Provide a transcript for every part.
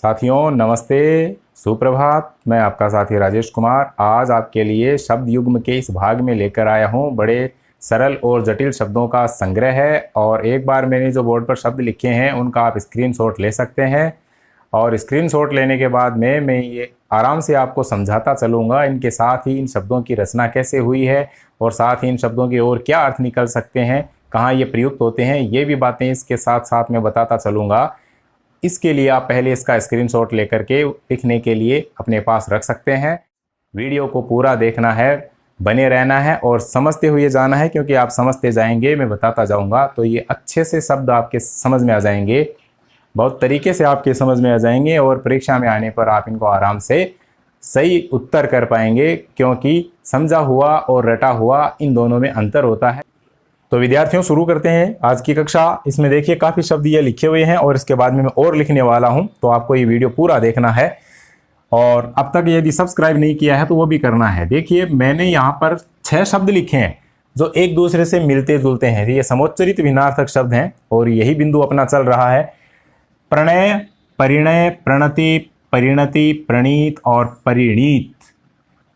साथियों नमस्ते, सुप्रभात। मैं आपका साथी राजेश कुमार आज आपके लिए शब्द युग्म के इस भाग में लेकर आया हूं। बड़े सरल और जटिल शब्दों का संग्रह है और एक बार मैंने जो बोर्ड पर शब्द लिखे हैं उनका आप स्क्रीनशॉट ले सकते हैं और स्क्रीनशॉट लेने के बाद में मैं ये आराम से आपको समझाता चलूँगा। इनके साथ ही इन शब्दों की रचना कैसे हुई है और साथ ही इन शब्दों के और क्या अर्थ निकल सकते हैं, कहाँ ये प्रयुक्त होते हैं, ये भी बातें इसके साथ साथ मैं बताता चलूँगा। इसके लिए आप पहले इसका स्क्रीनशॉट लेकर के लिखने के लिए अपने पास रख सकते हैं। वीडियो को पूरा देखना है, बने रहना है और समझते हुए जाना है, क्योंकि आप समझते जाएंगे, मैं बताता जाऊंगा तो ये अच्छे से शब्द आपके समझ में आ जाएंगे, बहुत तरीके से आपके समझ में आ जाएंगे और परीक्षा में आने पर आप इनको आराम से सही उत्तर कर पाएंगे, क्योंकि समझा हुआ और रटा हुआ इन दोनों में अंतर होता है। तो विद्यार्थियों शुरू करते हैं आज की कक्षा। इसमें देखिए काफ़ी शब्द ये लिखे हुए हैं और इसके बाद में मैं और लिखने वाला हूं, तो आपको ये वीडियो पूरा देखना है और अब तक यदि सब्सक्राइब नहीं किया है तो वो भी करना है। देखिए मैंने यहाँ पर 6 शब्द लिखे हैं जो एक दूसरे से मिलते जुलते हैं। ये समोच्चरित भिन्नार्थक शब्द हैं और यही बिंदु अपना चल रहा है। प्रणय, परिणय, प्रणति, परिणति, प्रणीत और परिणीत।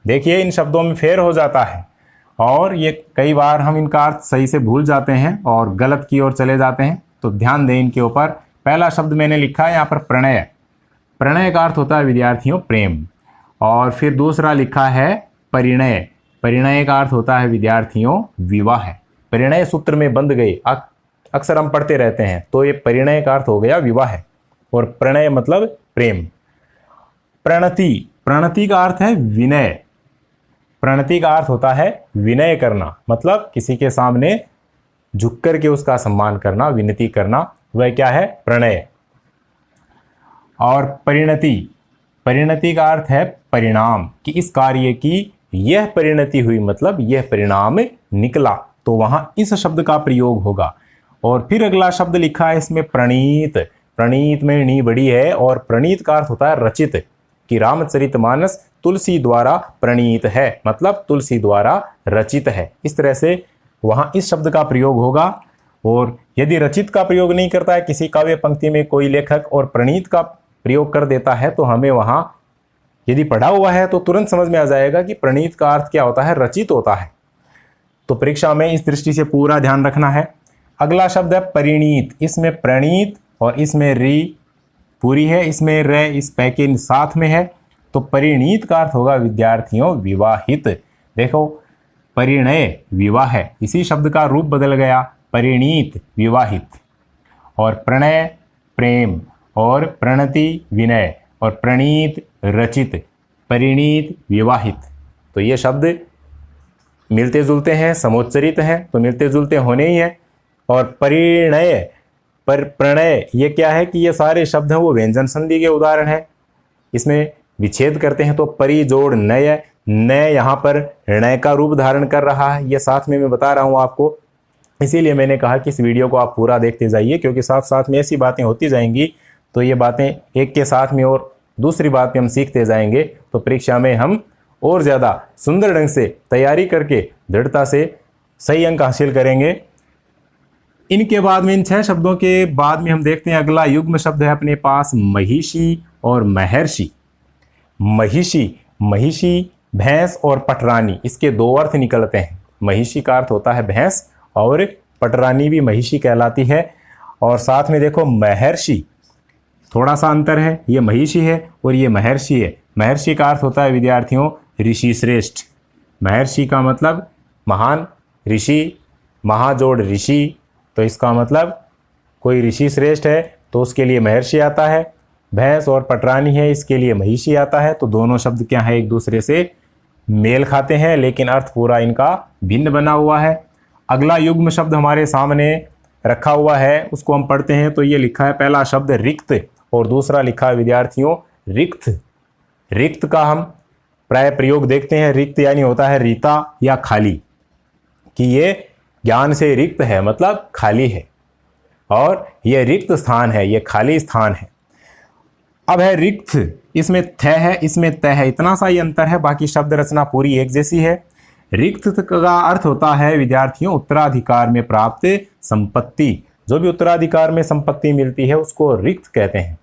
देखिए इन शब्दों में फेर हो जाता है और ये कई बार हम इनका अर्थ सही से भूल जाते हैं और गलत की ओर चले जाते हैं, तो ध्यान दें इनके ऊपर। पहला शब्द मैंने लिखा है यहाँ पर प्रणय। प्रणय का अर्थ होता है विद्यार्थियों प्रेम। और फिर दूसरा लिखा है परिणय। परिणय का अर्थ होता है विद्यार्थियों विवाह। परिणय सूत्र में बंध गए, अक्सर हम पढ़ते रहते हैं, तो ये परिणय का अर्थ हो गया विवाह और प्रणय मतलब प्रेम। प्रणति, प्रणति का अर्थ है विनय। प्रणति का अर्थ होता है विनय करना, मतलब किसी के सामने झुक कर के उसका सम्मान करना, विनती करना, वह क्या है प्रणय। और परिणति, परिणति का अर्थ है परिणाम, कि इस कार्य की यह परिणति हुई, मतलब यह परिणाम निकला, तो वहां इस शब्द का प्रयोग होगा। और फिर अगला शब्द लिखा है इसमें प्रणीत। प्रणीत में नी बड़ी है और प्रणीत का अर्थ होता है रचित, कि रामचरितमानस तुलसी द्वारा प्रणीत है, मतलब तुलसी द्वारा रचित है। इस तरह से वहाँ इस शब्द का प्रयोग होगा। और यदि रचित का प्रयोग नहीं करता है किसी काव्य पंक्ति में कोई लेखक और प्रणीत का प्रयोग कर देता है, तो हमें वहाँ यदि पढ़ा हुआ है तो तुरंत समझ में आ जाएगा कि प्रणीत का अर्थ क्या होता है, रचित होता है। तो परीक्षा में इस दृष्टि से पूरा ध्यान रखना है। अगला शब्द है परिणीत। इसमें प्रणीत और इसमें री पूरी है, इसमें र इस पैके साथ में है, तो परिणीत का अर्थ होगा विद्यार्थियों विवाहित। देखो परिणय विवाह है, इसी शब्द का रूप बदल गया, परिणीत विवाहित। और प्रणय प्रेम और प्रणति विनय और प्रणीत रचित, परिणीत विवाहित। तो ये शब्द मिलते जुलते हैं, समोच्चरित हैं, तो मिलते जुलते होने ही हैं। और परिणय पर प्रणय ये क्या है कि ये सारे शब्द हैं वो व्यंजन संधि के उदाहरण हैं। इसमें विच्छेद करते हैं तो परि जोड़ नय, नय यहाँ पर णय का रूप धारण कर रहा है, ये साथ में मैं बता रहा हूँ आपको। इसीलिए मैंने कहा कि इस वीडियो को आप पूरा देखते जाइए, क्योंकि साथ साथ में ऐसी बातें होती जाएंगी, तो ये बातें एक के साथ में और दूसरी बात में हम सीखते जाएंगे, तो परीक्षा में हम और ज़्यादा सुंदर ढंग से तैयारी करके दृढ़ता से सही अंक हासिल करेंगे। इनके बाद में इन 6 शब्दों के बाद में हम देखते हैं अगला युग्म शब्द है अपने पास महिषी और महर्षि। महिषी, महिषी भैंस और पटरानी, इसके 2 अर्थ निकलते हैं। महिषी का अर्थ होता है भैंस और पटरानी भी महिषी कहलाती है। और साथ में देखो महर्षि, थोड़ा सा अंतर है, ये महिषी है और ये महर्षि है। महर्षि का अर्थ होता है विद्यार्थियों ऋषि श्रेष्ठ। महर्षि का मतलब महान, ऋषि महाजोड़ ऋषि, तो इसका मतलब कोई ऋषि श्रेष्ठ है तो उसके लिए महर्षि आता है। भैंस और पटरानी है, इसके लिए महिषी आता है। तो दोनों शब्द क्या है, एक दूसरे से मेल खाते हैं, लेकिन अर्थ पूरा इनका भिन्न बना हुआ है। अगला युग्म शब्द हमारे सामने रखा हुआ है, उसको हम पढ़ते हैं। तो ये लिखा है पहला शब्द रिक्त और दूसरा लिखा है विद्यार्थियों रिक्त। रिक्त का हम प्राय प्रयोग देखते हैं, रिक्त यानी होता है रीता या खाली, कि ये ज्ञान से रिक्त है, मतलब खाली है, और यह रिक्त स्थान है, यह खाली स्थान है। अब है रिक्त, इसमें थ है, इसमें त है, इतना सा ही अंतर है, बाकी शब्द रचना पूरी एक जैसी है। रिक्त का अर्थ होता है विद्यार्थियों उत्तराधिकार में प्राप्त संपत्ति। जो भी उत्तराधिकार में संपत्ति मिलती है उसको रिक्त कहते हैं।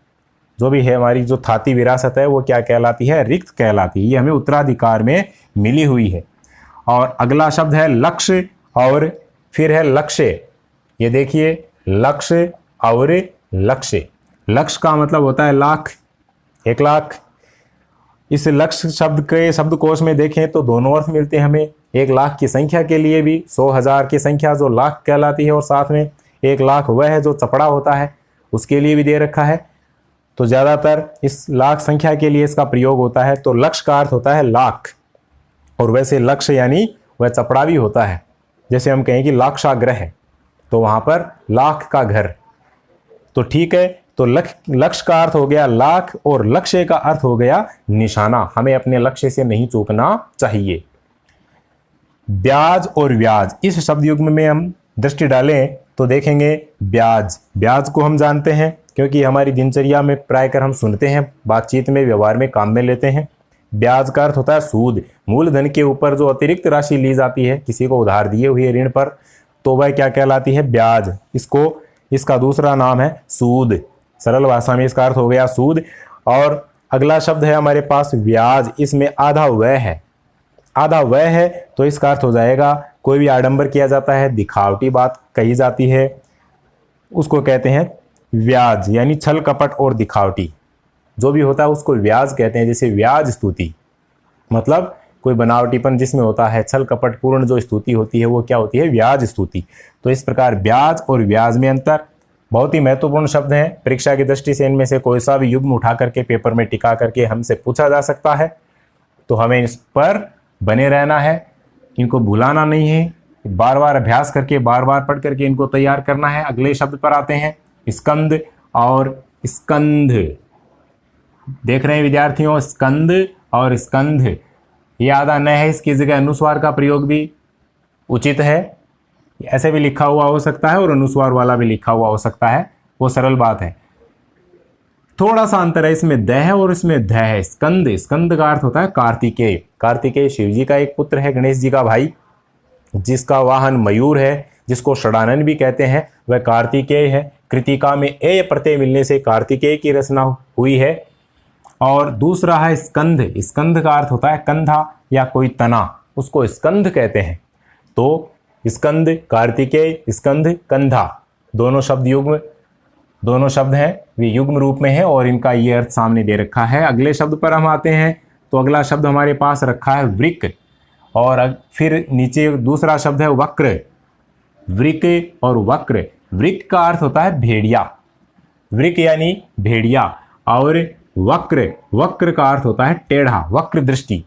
जो भी है हमारी जो थाती विरासत है वो क्या कहलाती है, रिक्त कहलाती है। ये हमें उत्तराधिकार में मिली हुई है। और अगला शब्द है लक्ष्य और फिर है लक्ष्य। ये देखिए लक्ष्य और लक्ष्य। लक्ष्य का मतलब होता है लाख, 1 लाख। इस लक्ष्य शब्द के शब्दकोश में देखें तो दोनों अर्थ मिलते हैं हमें। 1 लाख की संख्या के लिए भी 100,000 की संख्या जो लाख कहलाती है, और साथ में 1 लाख वह है जो चपड़ा होता है उसके लिए भी दे रखा है। तो ज़्यादातर इस लाख संख्या के लिए इसका प्रयोग होता है। तो लक्ष्य का अर्थ होता है लाख, और वैसे लक्ष्य यानी वह चपड़ा भी होता है। जैसे हम कहें कि लाक्षागृह है तो वहाँ पर लाख का घर। तो ठीक है, तो लक्ष्य का अर्थ हो गया लाख और लक्ष्य का अर्थ हो गया निशाना। हमें अपने लक्ष्य से नहीं चूकना चाहिए। ब्याज और व्याज, इस शब्द युग्म में हम दृष्टि डालें तो देखेंगे ब्याज। ब्याज को हम जानते हैं क्योंकि हमारी दिनचर्या में प्रायकर हम सुनते हैं, बातचीत में, व्यवहार में काम में लेते हैं। ब्याज का अर्थ होता है सूद। मूलधन के ऊपर जो अतिरिक्त राशि ली जाती है किसी को उधार दिए हुए ऋण पर, तो वह क्या कहलाती है, ब्याज। इसका दूसरा नाम है सूद। सरल भाषा में इसका अर्थ हो गया सूद। और अगला शब्द है हमारे पास व्याज। इसमें आधा वह है, आधा वह है तो इसका अर्थ हो जाएगा कोई भी आडंबर किया जाता है, दिखावटी बात कही जाती है, उसको कहते हैं व्याज। यानी छल कपट और दिखावटी जो भी होता है उसको व्याज कहते हैं। जैसे व्याज स्तुति, मतलब कोई बनावटीपन जिसमें होता है, छल कपट पूर्ण जो स्तुति होती है वो क्या होती है, व्याज स्तुति। तो इस प्रकार ब्याज और व्याज में अंतर बहुत ही महत्वपूर्ण शब्द हैं। परीक्षा की दृष्टि से इनमें से कोई सा भी युग्म उठा करके पेपर में टिका करके हमसे पूछा जा सकता है। तो हमें इस पर बने रहना है, इनको भुलाना नहीं है, बार बार अभ्यास करके बार बार पढ़ करके इनको तैयार करना है। अगले शब्द पर आते हैं स्कंद और स्कंध। देख रहे हैं विद्यार्थियों, स्कंद और स्कंध, ये आधा न है, इसकी जगह अनुस्वार का प्रयोग भी उचित है। ऐसे भी लिखा हुआ हो सकता है और अनुस्वार वाला भी लिखा हुआ हो सकता है, वो सरल बात है। थोड़ा सा अंतर है, इसमें द है और इसमें ध है। स्कंद, स्कंद का अर्थ होता है कार्तिकेय। कार्तिकेय शिव जी का एक पुत्र है, गणेश जी का भाई, जिसका वाहन मयूर है, जिसको षडानन भी कहते हैं, वह कार्तिकेय है। कृतिका में ए प्रत्यय मिलने से कार्तिकेय की रचना हुई है। और दूसरा है स्कंध। स्कंध का अर्थ होता है कंधा या कोई तना, उसको स्कंध कहते हैं। तो स्कंद, कार्तिकेय, स्कंध, कंधा, दोनों शब्द हैं, वे युग्म रूप में है और इनका ये अर्थ सामने दे रखा है। अगले शब्द पर हम आते हैं तो अगला शब्द हमारे पास रखा है वृक, और फिर नीचे दूसरा शब्द है वक्र। वृक और वक्र। वृक का अर्थ होता है भेड़िया, वृक यानी भेड़िया, और वक्र का अर्थ होता है टेढ़ा, वक्र दृष्टि,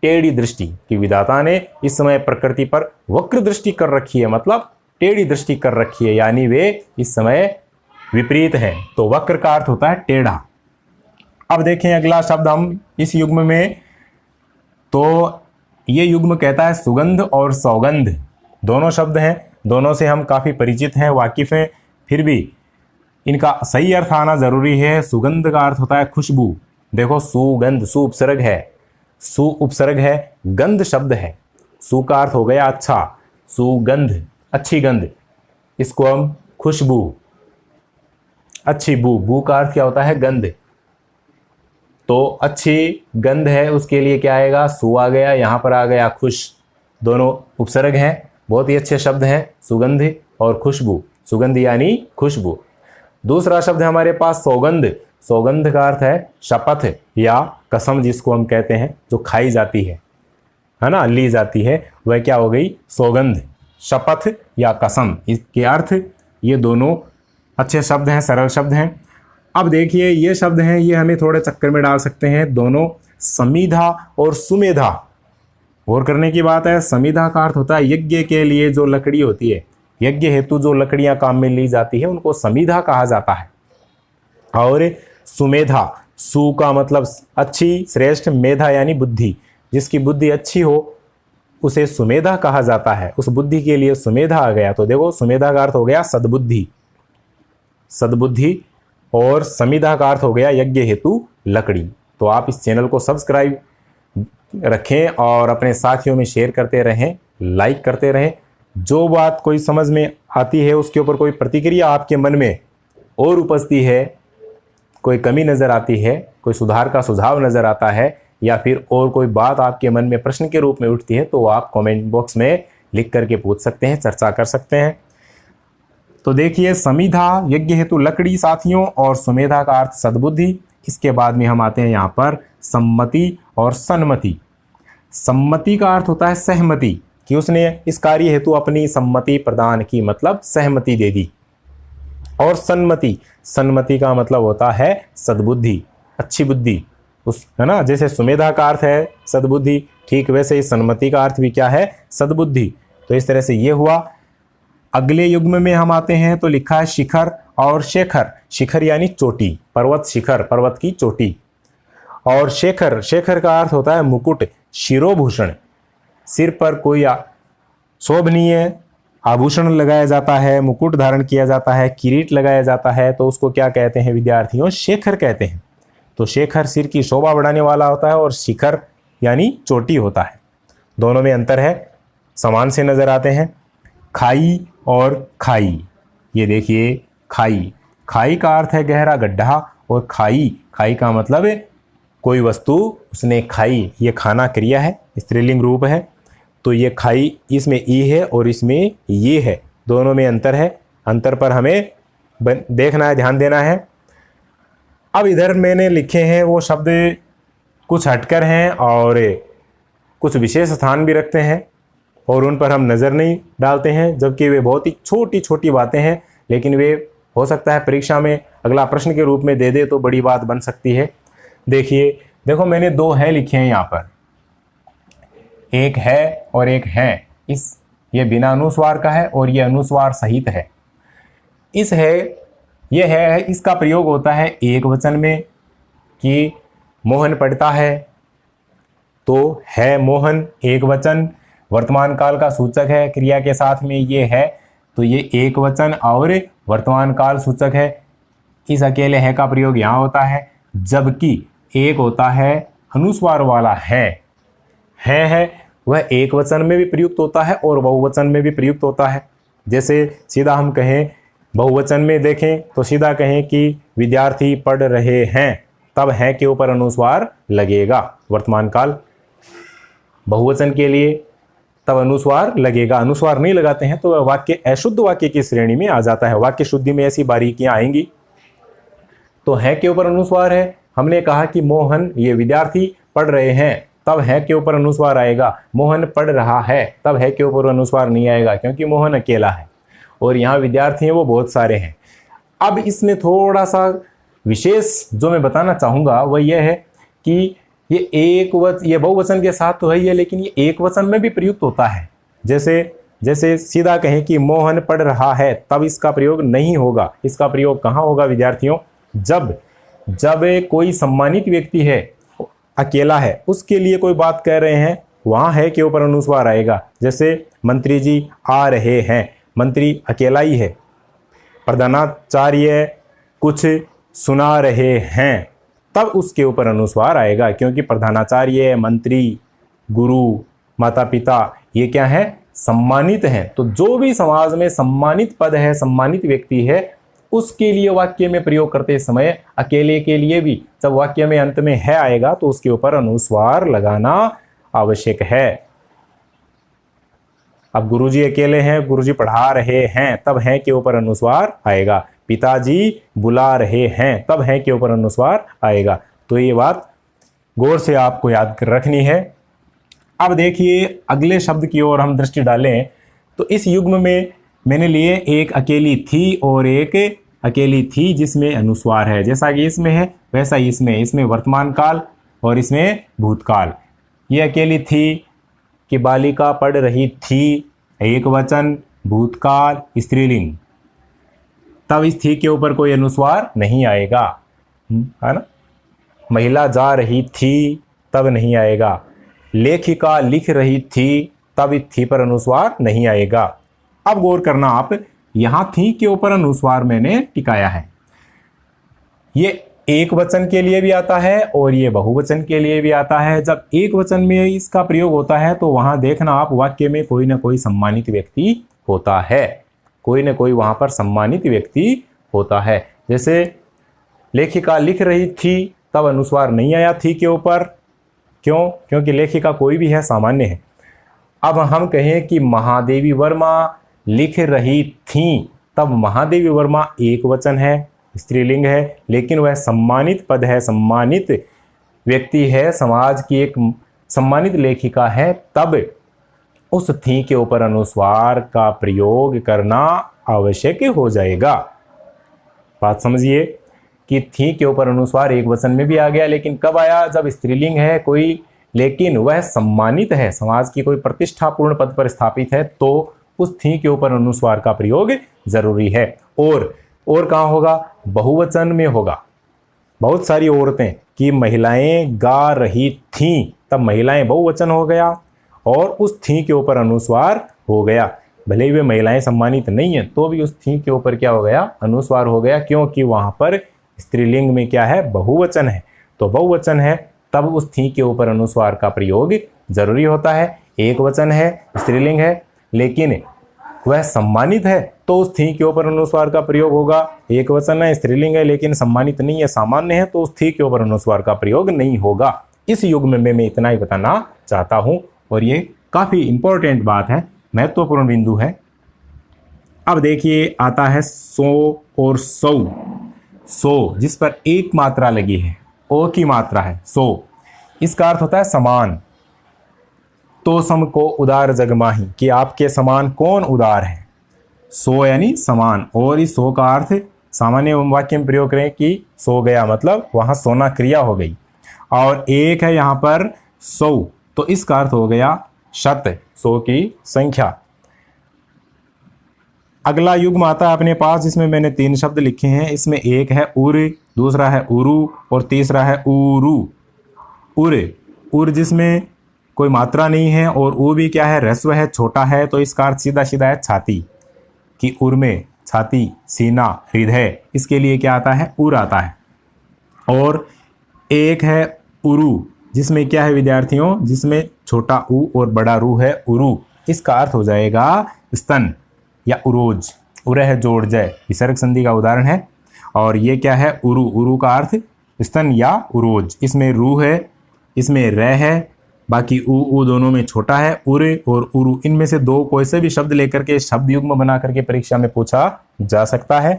टेढ़ी दृष्टि कि विधाता ने इस समय प्रकृति पर वक्र दृष्टि कर रखी है, मतलब टेढ़ी दृष्टि कर रखी है, यानी वे इस समय विपरीत है। तो वक्र का अर्थ होता है टेढ़ा। अब देखें अगला शब्द हम इस युग्म में, तो ये युग्म कहता है सुगंध और सौगंध। दोनों शब्द हैं, दोनों से हम काफ़ी परिचित हैं, वाकिफ हैं, फिर भी इनका सही अर्थ आना जरूरी है। सुगंध का अर्थ होता है खुशबू। देखो सुगंध, सु उपसर्ग है, सु उपसर्ग है, गंध शब्द है, सु का अर्थ हो गया अच्छा, सुगंध अच्छी गंध, इसको हम खुशबू, अच्छी बू, बू का अर्थ क्या होता है गंध, तो अच्छी गंध है उसके लिए क्या आएगा, सु आ गया, यहाँ पर आ गया खुश, दोनों उपसर्ग हैं, बहुत ही अच्छे शब्द हैं सुगंध और खुशबू। सुगंध यानी खुशबू। दूसरा शब्द है हमारे पास सौगंध। सौगंध का अर्थ है शपथ या कसम, जिसको हम कहते हैं जो खाई जाती है ना, ली जाती है, वह क्या हो गई, सौगंध, शपथ या कसम। इसके अर्थ ये दोनों अच्छे शब्द हैं, सरल शब्द हैं। अब देखिए ये शब्द हैं, ये हमें थोड़े चक्कर में डाल सकते हैं, दोनों समीधा और सुमेधा। गौर करने की बात है, समीधा का अर्थ होता है यज्ञ के लिए जो लकड़ी होती है, यज्ञ हेतु जो लकड़ियां काम में ली जाती है उनको समीधा कहा जाता है। और सुमेधा, सु का मतलब अच्छी, श्रेष्ठ, मेधा यानी बुद्धि, जिसकी बुद्धि अच्छी हो उसे सुमेधा कहा जाता है, उस बुद्धि के लिए सुमेधा आ गया। तो देखो सुमेधा का अर्थ हो गया सद्बुद्धि, सद्बुद्धि, और समीधा का अर्थ हो गया यज्ञ हेतु लकड़ी। तो आप इस चैनल को सब्सक्राइब रखें और अपने साथियों में शेयर करते रहें, लाइक करते रहें। जो बात कोई समझ में आती है उसके ऊपर कोई प्रतिक्रिया आपके मन में और उपजती है कोई कमी नज़र आती है, कोई सुधार का सुझाव नज़र आता है, या फिर और कोई बात आपके मन में प्रश्न के रूप में उठती है, तो आप कमेंट बॉक्स में लिख करके पूछ सकते हैं, चर्चा कर सकते हैं। तो देखिए, समिधा यज्ञ हेतु लकड़ी साथियों, और सुमेधा का अर्थ सद्बुद्धि। इसके बाद में हम आते हैं यहाँ पर सम्मति और सन्मति। सम्मति का अर्थ होता है सहमति, कि उसने इस कार्य हेतु अपनी सम्मति प्रदान की, मतलब सहमति दे दी। और सन्मति, सन्मति का मतलब होता है सद्बुद्धि, अच्छी बुद्धि, उस है ना। जैसे सुमेधा का अर्थ है सद्बुद्धि, ठीक वैसे ही सन्मति का अर्थ भी क्या है, सद्बुद्धि। तो इस तरह से ये हुआ। अगले युग्म में हम आते हैं तो लिखा है शिखर और शेखर। शिखर यानी चोटी, पर्वत शिखर, पर्वत की चोटी। और शेखर, शेखर का अर्थ होता है मुकुट, शिरोभूषण, सिर पर कोई शोभनीय आभूषण लगाया जाता है, मुकुट धारण किया जाता है, किरीट लगाया जाता है, तो उसको क्या कहते हैं विद्यार्थियों, शेखर कहते हैं। तो शेखर सिर की शोभा बढ़ाने वाला होता है, और शिखर यानी चोटी होता है। दोनों में अंतर है, समान से नजर आते हैं। खाई और खाई, ये देखिए खाई, खाई का अर्थ है गहरा गड्ढा, और खाई, खाई का मतलब है कोई वस्तु उसने खाई, ये खाना क्रिया है, स्त्रीलिंग रूप है। तो ये खाई, इसमें ई है और इसमें ये है, दोनों में अंतर है। अंतर पर हमें देखना है, ध्यान देना है। अब इधर मैंने लिखे हैं वो शब्द कुछ हटकर हैं और कुछ विशेष स्थान भी रखते हैं, और उन पर हम नज़र नहीं डालते हैं, जबकि वे बहुत ही छोटी छोटी बातें हैं, लेकिन वे हो सकता है परीक्षा में अगला प्रश्न के रूप में दे दे तो बड़ी बात बन सकती है। देखिए, देखो मैंने दो है लिखे हैं यहाँ पर, एक है और एक है। ये बिना अनुस्वार का है और ये अनुस्वार सहित है। इस है, ये है, इसका प्रयोग होता है एक वचन में कि मोहन पढ़ता है, तो है मोहन एक वचन, वर्तमान काल का सूचक है, क्रिया के साथ में ये है, तो ये एक वचन और वर्तमान काल सूचक है। इस अकेले है का प्रयोग यहाँ होता है, जबकि एक होता है अनुस्वार वाला है वह एक वचन में भी प्रयुक्त होता है और बहुवचन में भी प्रयुक्त होता है। जैसे सीधा हम कहें, बहुवचन में देखें तो सीधा कहें कि विद्यार्थी पढ़ रहे हैं, तब है के ऊपर अनुस्वार लगेगा वर्तमान काल। बहुवचन के लिए तब अनुस्वार लगेगा, अनुस्वार नहीं लगाते हैं तो वह वाक्य अशुद्ध वाक्य की श्रेणी में आ जाता है। वाक्य शुद्धि में ऐसी बारीकियां आएंगी। तो है के ऊपर अनुस्वार है, हमने कहा कि मोहन, ये विद्यार्थी पढ़ रहे हैं, तब है के ऊपर अनुस्वार आएगा। मोहन पढ़ रहा है, तब है के ऊपर अनुस्वार नहीं आएगा, क्योंकि मोहन अकेला है और यहाँ विद्यार्थी हैं वो बहुत सारे हैं। अब इसमें थोड़ा सा विशेष जो मैं बताना चाहूँगा वह यह है कि ये बहुवचन के साथ तो है ही है, लेकिन ये एक वचन में भी प्रयुक्त होता है। जैसे सीधा कहें कि मोहन पढ़ रहा है, तब इसका प्रयोग नहीं होगा। इसका प्रयोग कहाँ होगा विद्यार्थियों, जब कोई सम्मानित व्यक्ति है, अकेला है, उसके लिए कोई बात कह रहे हैं, वहाँ है के ऊपर अनुस्वार आएगा। जैसे मंत्री जी आ रहे हैं, मंत्री अकेला ही है। प्रधानाचार्य कुछ सुना रहे हैं, तब उसके ऊपर अनुस्वार आएगा, क्योंकि प्रधानाचार्य, मंत्री, गुरु, माता पिता ये क्या है, सम्मानित हैं। तो जो भी समाज में सम्मानित पद है, सम्मानित व्यक्ति है, उसके लिए वाक्य में प्रयोग करते समय अकेले के लिए भी जब वाक्य में अंत में है आएगा तो उसके ऊपर अनुस्वार लगाना आवश्यक है। अब गुरुजी अकेले हैं, गुरुजी पढ़ा रहे हैं, तब हैं के ऊपर अनुस्वार आएगा। पिताजी बुला रहे हैं, तब हैं के ऊपर अनुस्वार आएगा। तो ये बात गौर से आपको याद कर रखनी है। अब देखिए अगले शब्द की ओर हम दृष्टि डालें तो इस युग्म में मैंने लिए एक अकेली थी और एक अकेली थी जिसमें अनुस्वार है। जैसा कि इसमें है वैसा ही इसमें वर्तमान काल और इसमें भूतकाल। ये अकेली थी कि बालिका पढ़ रही थी, एक वचन, भूतकाल, स्त्रीलिंग, तब इस थी के ऊपर कोई अनुस्वार नहीं आएगा, है ना। महिला जा रही थी, तब नहीं आएगा। लेखिका लिख रही थी, तब इस थी पर अनुस्वार नहीं आएगा। अब गौर करना आप, यहां थी के ऊपर अनुस्वार मैंने टिकाया है। ये एक वचन के लिए भी आता है और ये बहुवचन के लिए भी आता है। जब एक वचन में इसका प्रयोग होता है तो वहां देखना आप, वाक्य में कोई ना कोई सम्मानित व्यक्ति होता है, कोई ना कोई वहां पर सम्मानित व्यक्ति होता है। जैसे लेखिका लिख रही थी तब अनुस्वार नहीं आया थी के ऊपर। क्यों? क्योंकि लेखिका कोई भी है, सामान्य है। अब हम कहें कि महादेवी वर्मा लिख रही थी, तब महादेवी वर्मा एक वचन है, स्त्रीलिंग है, लेकिन वह सम्मानित पद है, सम्मानित व्यक्ति है, समाज की एक सम्मानित लेखिका है, तब उस थी के ऊपर अनुस्वार का प्रयोग करना आवश्यक हो जाएगा। बात समझिए कि थी के ऊपर अनुस्वार एक वचन में भी आ गया, लेकिन कब आया? जब स्त्रीलिंग है कोई, लेकिन वह सम्मानित है, समाज की कोई प्रतिष्ठापूर्ण पद पर स्थापित है, तो उस थी के ऊपर अनुस्वार का प्रयोग जरूरी है। और कहाँ होगा? बहुवचन में होगा। बहुत सारी औरतें कि महिलाएं गा रही थीं, तब महिलाएं बहुवचन हो गया और उस थी के ऊपर अनुस्वार हो गया। भले ही वे महिलाएं सम्मानित नहीं है तो भी उस थी के ऊपर क्या हो गया? अनुस्वार हो गया, क्योंकि वहां पर स्त्रीलिंग में क्या है? बहुवचन है। तो बहुवचन है तब उस थी के ऊपर अनुस्वार का प्रयोग जरूरी होता है। एक वचन है, स्त्रीलिंग है, लेकिन वह सम्मानित है तो उस थी के ऊपर अनुस्वार का प्रयोग होगा। एक वचन है, स्त्रीलिंग है, लेकिन सम्मानित नहीं है, सामान्य है, तो उस थी के ऊपर अनुस्वार का प्रयोग नहीं होगा। इस युग में मैं इतना ही बताना चाहता हूं और ये काफी इंपॉर्टेंट बात है, महत्वपूर्ण बिंदु है। अब देखिए आता है सो और सौ। सो जिस पर एक मात्रा लगी है, ओ की मात्रा है, सो, इसका अर्थ होता है समान। तो सम को उदार जग माही, कि आपके समान कौन उदार है। सो यानी समान, और इस सो का अर्थ सामान्य वाक्य में प्रयोग करें कि सो गया, मतलब वहां सोना क्रिया हो गई। और एक है यहां पर सौ, तो इसका अर्थ हो गया शत, सौ की संख्या। अगला युग्म आता है अपने पास, जिसमें मैंने 3 शब्द लिखे हैं। इसमें एक है उर, दूसरा है उरु और तीसरा है उरु। उर जिसमें कोई मात्रा नहीं है, और ऊ भी क्या है? ह्रस्व है, छोटा है, तो इसका अर्थ सीधा सीधा है छाती, कि उर में छाती, सीना, हृदय, इसके लिए क्या आता है? उर आता है। और एक है उरु, जिसमें क्या है विद्यार्थियों? जिसमें छोटा ऊ और बड़ा रू है, उरु। इसका अर्थ हो जाएगा स्तन या उरोज। उर है जोड़ जय, विसर्ग संधि का उदाहरण है। और ये क्या है? उरु। उरु का अर्थ स्तन या उरोज। इसमें रू है, इसमें र है, बाकी ऊ दोनों में छोटा है। उरे और उरु, इनमें से दो कोई से भी शब्द लेकर के शब्द युग्म बना करके परीक्षा में पूछा जा सकता है।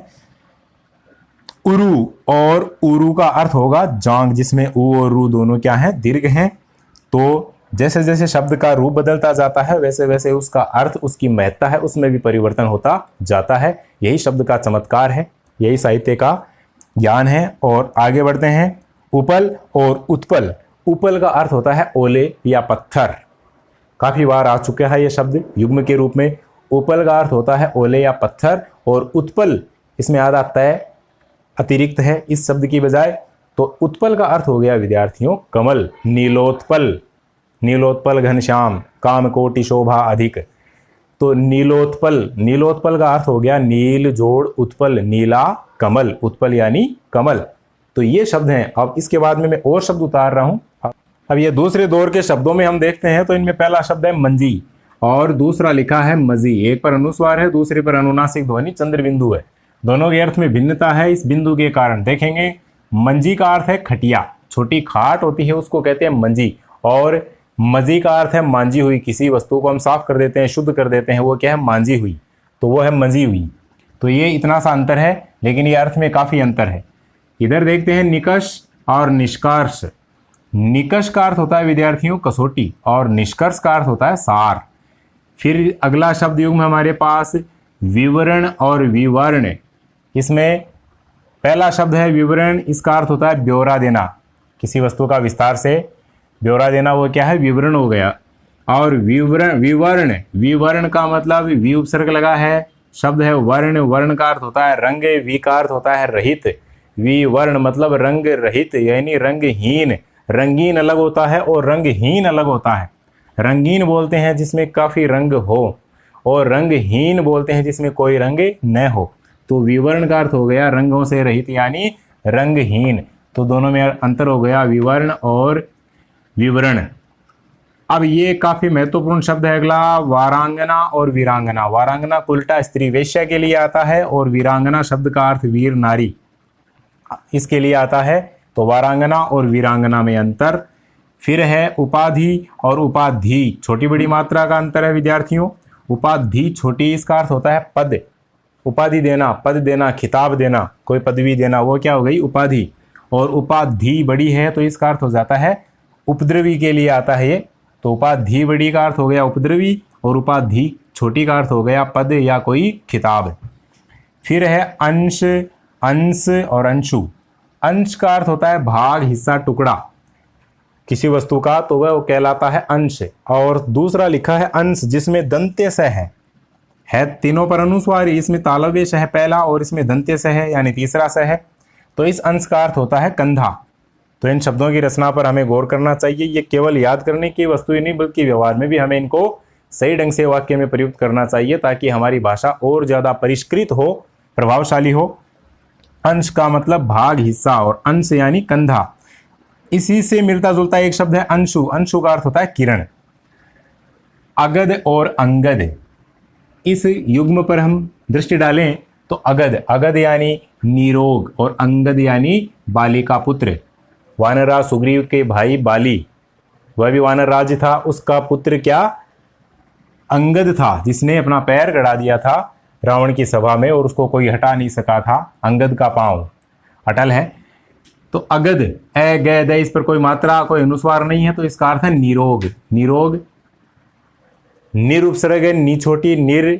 उरु और उरु का अर्थ होगा जांग, जिसमें ऊ और रू दोनों क्या हैं? दीर्घ हैं। तो जैसे जैसे शब्द का रूप बदलता जाता है, वैसे वैसे उसका अर्थ, उसकी महत्ता है, उसमें भी परिवर्तन होता जाता है। यही शब्द का चमत्कार है, यही साहित्य का ज्ञान है। और आगे बढ़ते हैं। उपल और उत्पल। उपल का अर्थ होता है ओले या पत्थर। काफी बार आ चुका है यह शब्द युग्म के रूप में। उपल का अर्थ होता है ओले या पत्थर, और उत्पल इसमें आधा तय अतिरिक्त है इस शब्द की बजाय। तो उत्पल का अर्थ हो गया विद्यार्थियों कमल। नीलोत्पल, नीलोत्पल घनश्याम, काम कोटि शोभा अधिक। तो नीलोत्पल, नीलोत्पल का अर्थ हो गया नील जोड़ उत्पल, नीला कमल, उत्पल यानी कमल। तो ये शब्द हैं। अब इसके बाद में मैं और शब्द उतार रहा हूं। अब ये दूसरे दौर के शब्दों में हम देखते हैं, तो इनमें पहला शब्द है मंजी और दूसरा लिखा है मजी। एक पर अनुस्वार है, दूसरे पर अनुनासिक ध्वनि चंद्र बिंदु है। दोनों के अर्थ में भिन्नता है इस बिंदु के कारण। देखेंगे, मंजी का अर्थ है खटिया, छोटी खाट होती है उसको कहते हैं मंजी। और मजी का अर्थ है मांझी हुई, किसी वस्तु को हम साफ कर देते हैं, शुद्ध कर देते हैं, वो क्या है? मांझी हुई, तो वो है मंजी हुई। तो ये इतना सा अंतर है, लेकिन ये अर्थ में काफी अंतर है। इधर देखते हैं निकष और निष्कर्ष। निकष का अर्थ होता है विद्यार्थियों कसौटी, और निष्कर्ष का अर्थ होता है सार। फिर अगला शब्द युग्म हमारे पास विवरण और विवरण। इसमें पहला शब्द है विवरण, इसका अर्थ होता है ब्यौरा देना, किसी वस्तु का विस्तार से ब्यौरा देना, वो क्या है? विवरण हो गया। और विवरण, विवर्ण, विवर्ण का मतलब वी उपसर्ग लगा है, शब्द है वर्ण। वर्ण का अर्थ होता है रंग, वी का अर्थ होता है रहित। विवर्ण मतलब रंग रहित यानी रंगहीन। रंगीन अलग होता है और रंगहीन अलग होता है। रंगीन बोलते हैं जिसमें काफी रंग हो, और रंगहीन बोलते हैं जिसमें कोई रंग न हो। तो विवर्ण का अर्थ हो गया रंगों से रहित यानी रंगहीन। तो दोनों में अंतर हो गया, विवर्ण और विवरण। अब ये काफी महत्वपूर्ण शब्द है अगला, वारांगना और वीरांगना। वारांगना उल्टा स्त्री वेश्या के लिए आता है, और वीरांगना शब्द का अर्थ वीर नारी। इसके लिए आता है। तो वारांगना और वीरांगना में अंतर। फिर है उपाधि और उपाधि, छोटी बड़ी मात्रा का अंतर है विद्यार्थियों। उपाधि छोटी, इसका अर्थ होता है पद। उपाधि देना, पद देना, खिताब देना, कोई पदवी देना, वो क्या हो गई उपाधि। और उपाधि बड़ी है तो इसका अर्थ हो जाता है उपद्रवी के लिए आता है ये। तो उपाधि बड़ी का अर्थ हो गया उपद्रवी और उपाधि छोटी का अर्थ हो गया पद या कोई खिताब। फिर है अंश, अंश और अंशु। अंश का अर्थ होता है भाग, हिस्सा, टुकड़ा किसी वस्तु का, तो वह कहलाता है अंश। और दूसरा लिखा है अंश जिसमें दंत्य स है तीनों पर अनुस्वारी, इसमें तालव्य स है पहला और इसमें दंत्य स है यानी तीसरा स है, तो इस अंश का अर्थ होता है कंधा। तो इन शब्दों की रचना पर हमें गौर करना चाहिए। ये केवल याद करने की वस्तु ही नहीं बल्कि व्यवहार में भी हमें इनको सही ढंग से वाक्य में प्रयुक्त करना चाहिए ताकि हमारी भाषा और ज़्यादा परिष्कृत हो, प्रभावशाली हो। अंश का मतलब भाग, हिस्सा और अंश यानी कंधा। इसी से मिलता जुलता एक शब्द है अंशु। अंशु का अर्थ होता है किरण। अगध और अंगद, इस युग्म पर हम दृष्टि डालें तो अगध, अगध यानी निरोग और अंगद यानी बाली का पुत्र। वानरराज सुग्रीव के भाई बाली, वह भी वानर राज था, उसका पुत्र क्या अंगद था जिसने अपना पैर गड़ा दिया था रावण की सभा में और उसको कोई हटा नहीं सका था। अंगद का पांव अटल है। तो अगध, ए ग द, इस पर कोई मात्रा कोई अनुस्वार नहीं है तो इसका अर्थ है निरोग। निरोग, निरुपसर्ग नी छोटी, निर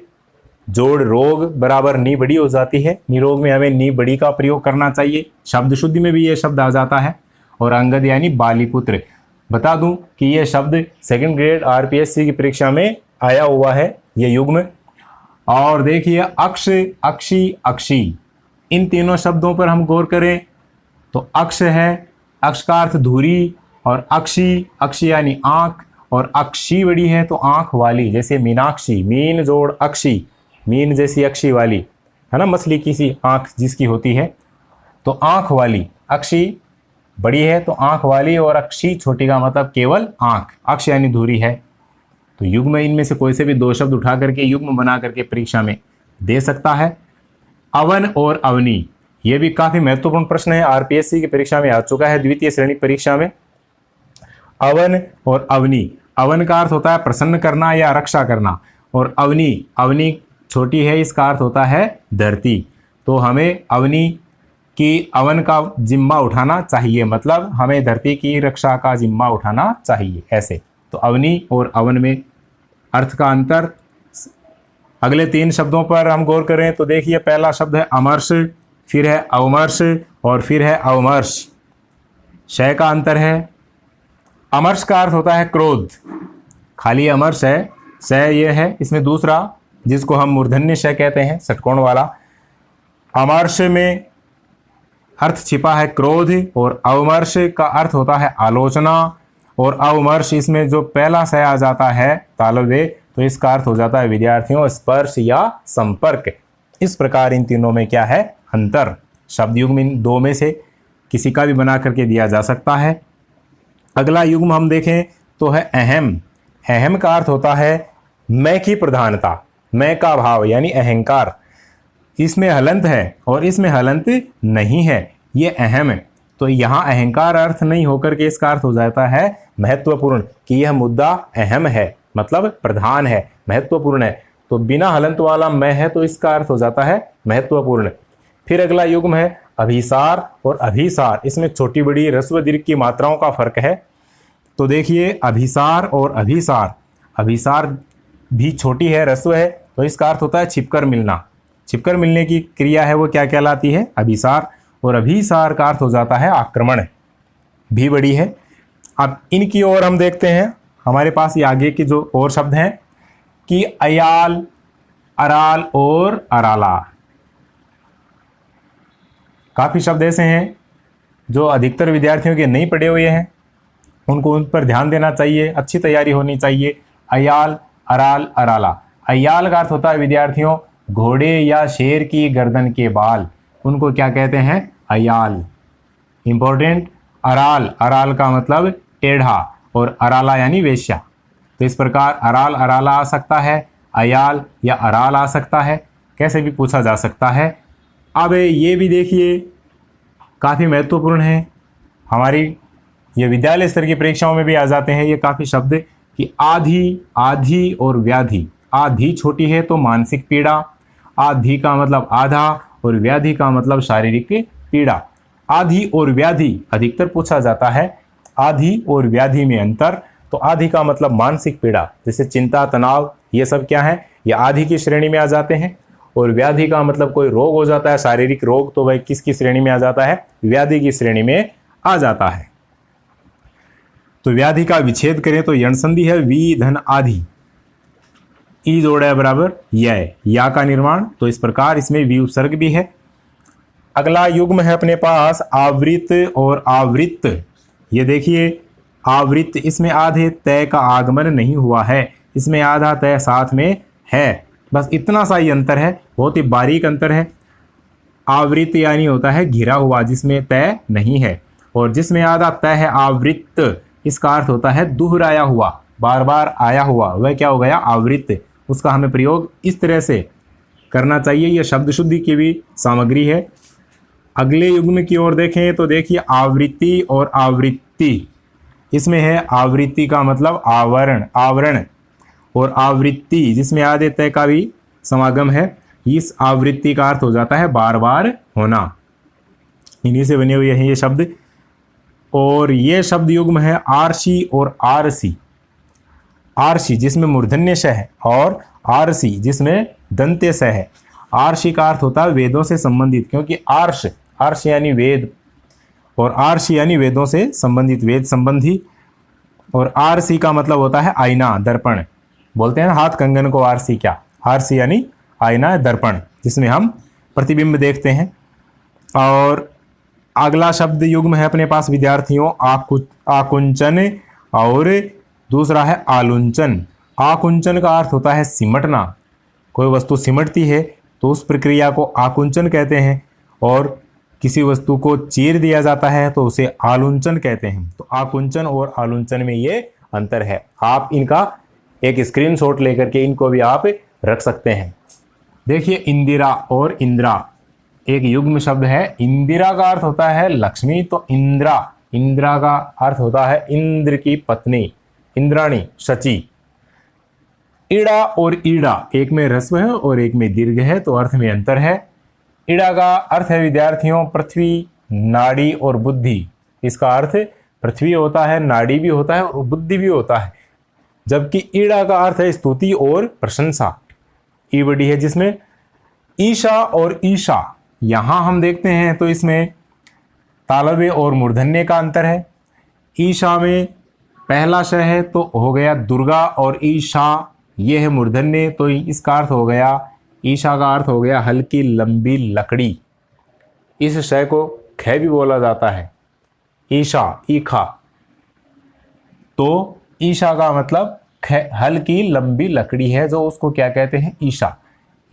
जोड़ रोग बराबर नी बड़ी हो जाती है। निरोग में हमें नी बड़ी का प्रयोग करना चाहिए। शब्द शुद्धि में भी ये शब्द आ जाता है। और अंगद यानी बालीपुत्र। बता दूं कि यह शब्द सेकंड ग्रेड आरपीएससी की परीक्षा में आया हुआ है ये युग्म। और देखिए अक्ष, अक्षी, अक्षी, इन तीनों शब्दों पर हम गौर करें तो अक्ष है, अक्ष का अर्थ धुरी, और अक्षी, अक्षी यानी आंख, और अक्षी बड़ी है तो आंख वाली, जैसे मीनाक्षी, मीन जोड़ अक्षी, मीन जैसी अक्षी वाली है ना, मछली की सी आंख जिसकी होती है, तो आंख वाली। अक्षी बड़ी है तो आंख वाली और अक्षी छोटी का मतलब केवल आंख। अक्ष यानी धुरी है। तो युग्म इनमें से कोई से भी दो शब्द उठा करके युग्म बना करके परीक्षा में दे सकता है। अवन और अवनी, ये भी काफी महत्वपूर्ण प्रश्न है, आरपीएससी की परीक्षा में आ चुका है द्वितीय श्रेणी परीक्षा में। अवन और अवनी, अवन का अर्थ होता है प्रसन्न करना या रक्षा करना, और अवनी, अवनी छोटी है, इसका अर्थ होता है धरती। तो हमें अवनी की, अवन का जिम्मा उठाना चाहिए, मतलब हमें धरती की रक्षा का जिम्मा उठाना चाहिए ऐसे। तो अवनी और अवन में अर्थ का अंतर। अगले तीन शब्दों पर हम गौर करें तो देखिए पहला शब्द है अमर्ष, फिर है अवमर्ष और फिर है अवमर्ष। शय का अंतर है। अमर्ष का अर्थ होता है क्रोध, खाली अमर्ष है, शय ये है, इसमें दूसरा जिसको हम मूर्धन्य शय कहते हैं षटकोण वाला। अमर्ष में अर्थ छिपा है क्रोध, और अवमर्ष का अर्थ होता है आलोचना, और अवमर्ष इसमें जो पहला शय आ जाता है तालव्य, तो इसका अर्थ हो जाता है विद्यार्थियों स्पर्श या संपर्क। इस प्रकार इन तीनों में क्या है अंतर। शब्द युग्म इन दो में से किसी का भी बना करके दिया जा सकता है। अगला युग्म हम देखें तो है अहम। अहम का अर्थ होता है मैं की प्रधानता, मैं का भाव यानी अहंकार। इसमें हलंत है और इसमें हलंत नहीं है, ये अहम है। तो यहाँ अहंकार अर्थ नहीं होकर के इसका अर्थ हो जाता है महत्वपूर्ण, कि यह मुद्दा अहम है, मतलब प्रधान है, महत्वपूर्ण है। तो बिना हलंत वाला मैं है तो इसका अर्थ हो जाता है महत्वपूर्ण। फिर अगला युग्म है अभिसार और अभिसार। इसमें छोटी बड़ी ह्रस्व दीर्घ की मात्राओं का फर्क है। तो देखिए अभिसार और अभिसार, अभिसार भी छोटी है, ह्रस्व है, तो इसका अर्थ होता है छिपकर मिलना। छिपकर मिलने की क्रिया है वो क्या कहलाती है अभिसार। और अभिसार का अर्थ हो जाता है आक्रमण, भी बड़ी है। अब इनकी ओर हम देखते हैं, हमारे पास ये आगे के जो और शब्द हैं कि अयाल, अराल और अराला। काफ़ी शब्द ऐसे हैं जो अधिकतर विद्यार्थियों के नहीं पढ़े हुए हैं, उनको उन पर ध्यान देना चाहिए, अच्छी तैयारी होनी चाहिए। अयाल, अराल, अराला। अयाल का अर्थ होता है विद्यार्थियों घोड़े या शेर की गर्दन के बाल, उनको क्या कहते हैं अयाल। इंपॉर्टेंट। अराल, अराल का मतलब टेढ़ा, और अराला यानी वेश्या। तो इस प्रकार अराल, अराला आ सकता है, अयाल या अराल आ सकता है, कैसे भी पूछा जा सकता है। अब ये भी देखिए काफ़ी महत्वपूर्ण है, हमारी ये विद्यालय स्तर की परीक्षाओं में भी आ जाते हैं ये काफ़ी शब्द कि आधी, आधी और व्याधि। आधी छोटी है तो मानसिक पीड़ा, आधी का मतलब आधा और व्याधि का मतलब शारीरिक पीड़ा। आधी और व्याधि अधिकतर पूछा जाता है, आधी और व्याधि में अंतर। तो आधी का मतलब मानसिक पीड़ा, जैसे चिंता, तनाव, ये सब क्या है, ये आधी की श्रेणी में आ जाते हैं। और व्याधि का मतलब कोई रोग हो जाता है, शारीरिक रोग, तो वह किसकी श्रेणी में आ जाता है, व्याधि की श्रेणी में आ जाता है। तो व्याधि का विच्छेद करें तो यण संधि है वी धन आधि, ई जोड़ा है बराबर या का निर्माण, तो इस प्रकार इसमें वी उपसर्ग भी है। अगला युग्म है अपने पास आवृत और आवृत्त। ये देखिए आवृत्त, इसमें आधे तय का आगमन नहीं हुआ है, इसमें आधा तय साथ में है, बस इतना सा ही अंतर है, बहुत ही बारीक अंतर है। आवृत्त यानी होता है घिरा हुआ, जिसमें तय नहीं है, और जिसमें आधा तय है आवृत्त, इसका अर्थ होता है दोहराया हुआ, बार बार आया हुआ, वह क्या हो गया, आवृत्त। उसका हमें प्रयोग इस तरह से करना चाहिए, यह शब्द शुद्धि की भी सामग्री है। अगले युग्म की ओर देखें तो देखिए आवृत्ति और आवृत्ति। इसमें है आवृत्ति का मतलब आवरण, आवरण, और आवृत्ति जिसमें आधे तय का भी समागम है, इस आवृत्ति का अर्थ हो जाता है बार बार होना। इन्हीं से बने हुए हैं ये शब्द। और ये शब्द युग्म है आरसी और आरसी। आरसी जिसमें मूर्धन्य श है और आरसी जिसमें दंत्य स है। आरसी का अर्थ होता है वेदों से संबंधित, क्योंकि आर्ष, आर्ष यानी वेद, और आरसी यानी वेदों से संबंधित, वेद संबंधी। और आरसी का मतलब होता है आईना, दर्पण। बोलते हैं ना हाथ कंगन को आरसी, क्या, आरसी यानी आईना, दर्पण, जिसमें हम प्रतिबिंब देखते हैं। और अगला शब्द युग्म है अपने पास विद्यार्थियों आकुंचन, और दूसरा है आलुंचन। आकुंचन का अर्थ होता है सिमटना, कोई वस्तु सिमटती है तो उस प्रक्रिया को आकुंचन कहते हैं, और किसी वस्तु को चीर दिया जाता है तो उसे आलुंचन कहते हैं। तो आकुंचन और आलुंचन में ये अंतर है। आप इनका एक स्क्रीनशॉट लेकर के इनको भी आप रख सकते हैं। देखिए इंदिरा और इंद्रा एक युग्म शब्द है। इंदिरा का अर्थ होता है लक्ष्मी, तो इंद्रा, इंद्रा का अर्थ होता है इंद्र की पत्नी, इंद्राणी, शची। ईड़ा और ईड़ा, एक में ह्रस्व है और एक में दीर्घ है, तो अर्थ में अंतर है। ईड़ा का अर्थ है विद्यार्थियों पृथ्वी, नाड़ी और बुद्धि। इसका अर्थ पृथ्वी होता है, नाड़ी भी होता है और बुद्धि भी होता है। जबकि ईड़ा का अर्थ है स्तुति और प्रशंसा, ई बड़ी है जिसमें। ईशा और ईशा, यहां हम देखते हैं तो इसमें तालव्य और मूर्धन्य का अंतर है। ईशा में पहला श है तो हो गया दुर्गा, और ईशा ये है मूर्धन्य, तो इसका अर्थ हो गया, ईशा का अर्थ हो गया हल्की लंबी लकड़ी। इस श को ख भी बोला जाता है, ईशा, ईखा। तो ईशा का मतलब हल्की लंबी लकड़ी है, जो उसको क्या कहते हैं, ईशा।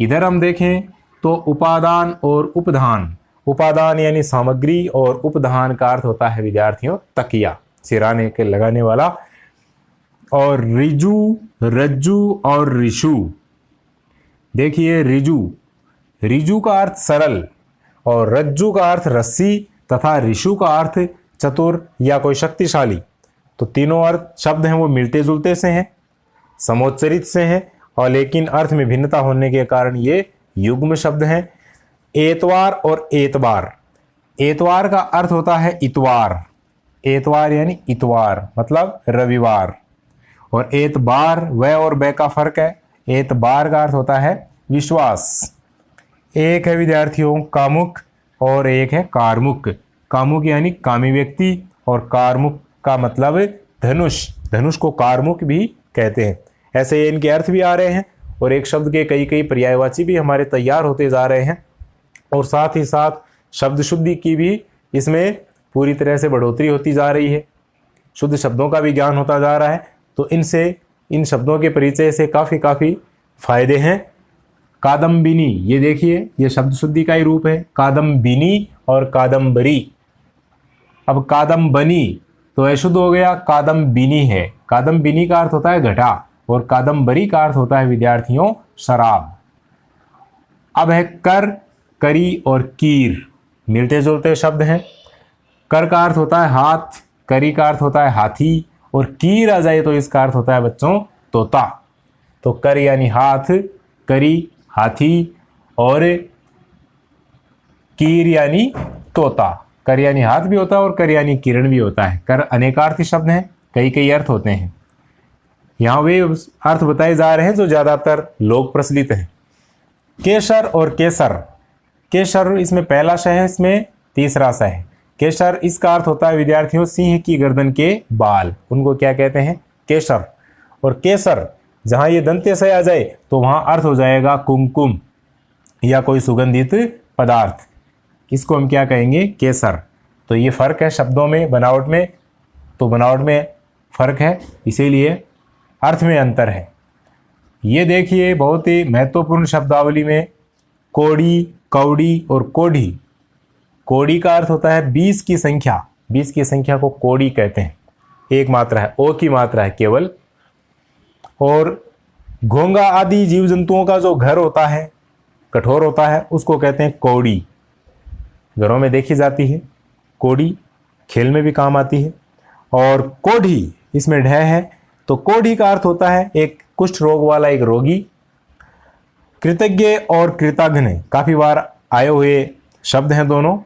इधर हम देखें तो उपादान और उपधान। उपादान यानी सामग्री, और उपधान का अर्थ होता है विद्यार्थियों तकिया, सिराने के लगाने वाला। और रिजु, रज्जु और ऋषु। देखिए रिजु, रिजु का अर्थ सरल, और रज्जु का अर्थ रस्सी, तथा ऋषु का अर्थ चतुर या कोई शक्तिशाली। तो तीनों अर्थ शब्द हैं वो मिलते जुलते से हैं, समोच्चरित से हैं, और लेकिन अर्थ में भिन्नता होने के कारण ये युग्म शब्द हैं। एतवार और एतबार। एतवार का अर्थ होता है इतवार, एतवार यानी इतवार मतलब रविवार। और एतबार, वह और बै का फर्क है। एतबार का अर्थ होता है विश्वास। एक है विद्यार्थियों कामुक और एक है कारमुक। कामुक यानी कामी व्यक्ति, और कारमुक का मतलब धनुष, धनुष को कारमुक भी कहते हैं। ऐसे इनके अर्थ भी आ रहे हैं, और एक शब्द के कई कई पर्यायवाची भी हमारे तैयार होते जा रहे हैं, और साथ ही साथ शब्द शुद्धि की भी इसमें पूरी तरह से बढ़ोतरी होती जा रही है। शुद्ध शब्दों का भी ज्ञान होता जा रहा है, तो इनसे, इन शब्दों के परिचय से काफ़ी फायदे हैं। कादम्बिनी, ये देखिए ये शब्द शुद्धि का ही रूप है, कादम्बिनी और कादम्बरी। अब कादम्बनी तो यह शुद्ध हो गया, कादम्बिनी है। कादम्बिनी का अर्थ होता है घटा, और कादम्बरी का अर्थ होता है विद्यार्थियों शराब। अब है कर, करी और कीर, मिलते जुलते शब्द हैं। कर का अर्थ होता है हाथ, करी का अर्थ होता है हाथी, और कीर आ जाए तो इसका अर्थ होता है बच्चों तोता। तो कर यानी हाथ, करी हाथी, और कीर यानी तोता। कर यानी हाथ भी होता है और कर यानी किरण भी होता है। कर अनेकार्थी शब्द हैं, कई कई अर्थ होते हैं। यहाँ वे अर्थ बताए जा रहे हैं जो ज्यादातर लोक प्रचलित हैं। केसर और केसर, केसर इसमें पहला श है, इसमें तीसरा स है। केसर इसका अर्थ होता है विद्यार्थियों सिंह की गर्दन के बाल, उनको क्या कहते हैं? केसर। और केसर जहां ये दंत्य से आ जाए तो वहां अर्थ हो जाएगा कुमकुम या कोई सुगंधित पदार्थ, इसको हम क्या कहेंगे? केसर। तो ये फर्क है शब्दों में, बनावट में, तो बनावट में फर्क है, इसीलिए अर्थ में अंतर है। ये देखिए बहुत ही महत्वपूर्ण शब्दावली में कोड़ी, कौड़ी और कोढ़ी। कोड़ी का अर्थ होता है 20 की संख्या, 20 की संख्या को कोड़ी कहते हैं। एक मात्रा है, ओ की मात्रा है केवल। और घोंगा आदि जीव जंतुओं का जो घर होता है, कठोर होता है, उसको कहते हैं कौड़ी। घरों में देखी जाती है कोड़ी, खेल में भी काम आती है। और कोढ़ी इसमें ढह है, तो कोढ़ी का अर्थ होता है एक कुष्ठ रोग वाला एक रोगी। कृतज्ञ और कृतघ्न काफी बार आए हुए शब्द हैं, दोनों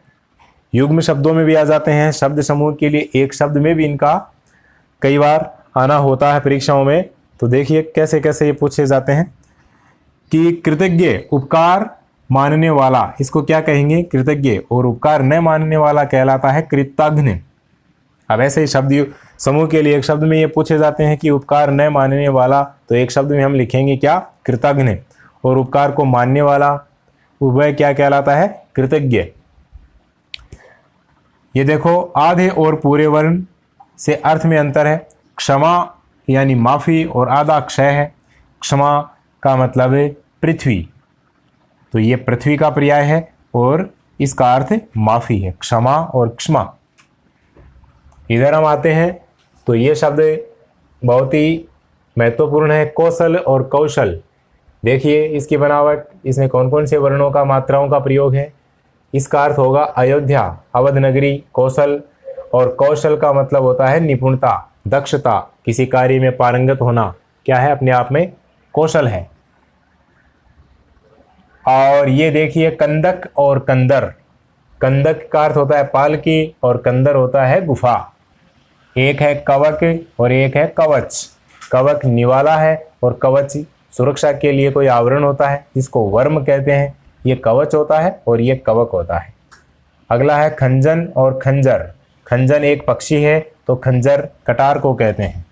युग्म शब्दों में भी आ जाते हैं। शब्द समूह के लिए एक शब्द में भी इनका कई बार आना होता है परीक्षाओं में। तो देखिए कैसे कैसे ये पूछे जाते हैं कि कृतज्ञ उपकार मानने वाला, इसको क्या कहेंगे? कृतज्ञ। और उपकार न मानने वाला कहलाता है कृतघ्न। अब ऐसे ही शब्द समूह के लिए एक शब्द में ये पूछे जाते हैं कि उपकार न मानने वाला, तो एक शब्द में हम लिखेंगे क्या? कृतघ्न। और उपकार को मानने वाला वह क्या कहलाता है? कृतज्ञ। ये देखो आधे और पूरे वर्ण से अर्थ में अंतर है। क्षमा यानी माफी और आधा क्षय है। क्षमा का मतलब है पृथ्वी, तो ये पृथ्वी का पर्याय है और इसका अर्थ माफी है, क्षमा और क्षमा। इधर हम आते हैं तो ये शब्द बहुत ही महत्वपूर्ण है, कौशल और कौशल। देखिए इसकी बनावट, इसमें कौन कौन से वर्णों का, मात्राओं का प्रयोग है। इसका अर्थ होगा अयोध्या, अवध नगरी, कौशल। और कौशल का मतलब होता है निपुणता, दक्षता, किसी कार्य में पारंगत होना, क्या है? अपने आप में कौशल है। और ये देखिए कंदक और कंदर। कंदक का अर्थ होता है पालकी और कंदर होता है गुफा। एक है कवक और एक है कवच। कवक निवाला है और कवच सुरक्षा के लिए कोई आवरण होता है जिसको वर्म कहते हैं। ये कवच होता है और ये कवक होता है। अगला है खंजन और खंजर। खंजन एक पक्षी है तो खंजर कटार को कहते हैं।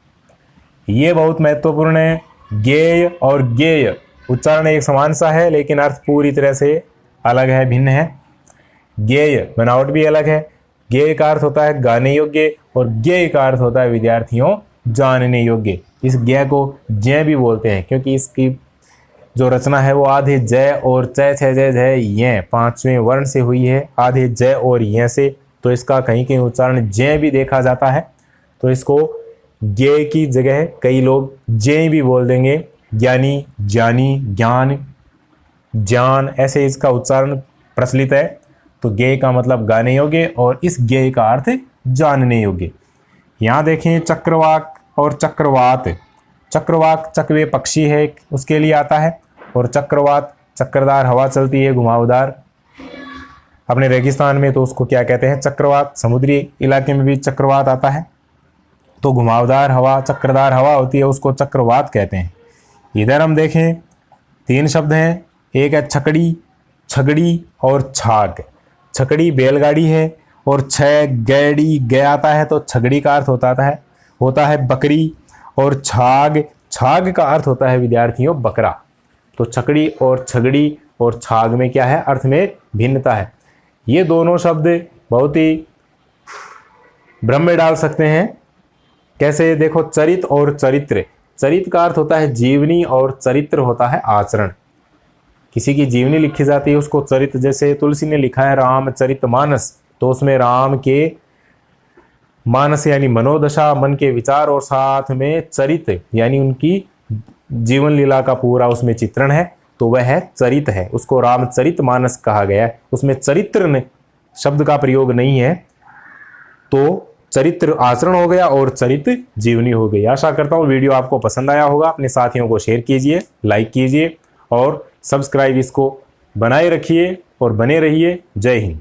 ये बहुत महत्वपूर्ण है। गेय और गेय, उच्चारण एक समान सा है लेकिन अर्थ पूरी तरह से अलग है, भिन्न है। गेय बनावट भी अलग है। गेय का अर्थ होता है गाने योग्य और गेय का अर्थ होता है विद्यार्थियों जानने योग्य। इस गेय को जय भी बोलते हैं क्योंकि इसकी जो रचना है वो आधे जय और चय छय जय जय ये 5वें वर्ण से हुई है, आधे जय और ये से, तो इसका कहीं कहीं उच्चारण जय भी देखा जाता है। तो इसको गेय की जगह कई लोग जय भी बोल देंगे। ज्ञानी, ज्ञानी, ज्ञान, ज्ञान, ऐसे इसका उच्चारण प्रचलित है। तो गेय का मतलब गाने योग्य और इस गेय का अर्थ जानने योग्य। यहाँ देखें चक्रवाक और चक्रवात। चक्रवाक चकवे पक्षी है उसके लिए आता है और चक्रवात चक्रदार हवा चलती है घुमावदार अपने रेगिस्तान में, तो उसको क्या कहते हैं? चक्रवात। समुद्री इलाके में भी चक्रवात आता है तो घुमावदार हवा, चक्रदार हवा होती है, उसको चक्रवात कहते हैं। इधर हम देखें 3 शब्द हैं, एक है छकड़ी, छगड़ी और छाग। छकड़ी बैलगाड़ी है और गैड़ी गै आता है तो छगड़ी का अर्थ होता है बकरी। और छाग, छाग का अर्थ होता है विद्यार्थियों बकरा। तो छकड़ी और छगड़ी और छाग में क्या है? अर्थ में भिन्नता है। ये दोनों शब्द बहुत ही भ्रम में डाल सकते हैं। कैसे? देखो चरित और चरित्र। चरित का अर्थ होता है जीवनी और चरित्र होता है आचरण। किसी की जीवनी लिखी जाती है उसको चरित, जैसे तुलसी ने लिखा है रामचरितमानस, तो उसमें राम के मानस यानी मनोदशा, मन के विचार और साथ में चरित यानी उनकी जीवन लीला का पूरा उसमें चित्रण है, तो वह है चरित है, उसको रामचरितमानस कहा गया है। उसमें चरित्र शब्द का प्रयोग नहीं है। तो चरित्र आचरण हो गया और चरित्र जीवनी हो गई। आशा करता हूँ वीडियो आपको पसंद आया होगा। अपने साथियों को शेयर कीजिए, लाइक कीजिए और सब्सक्राइब इसको बनाए रखिए और बने रहिए। जय हिंद।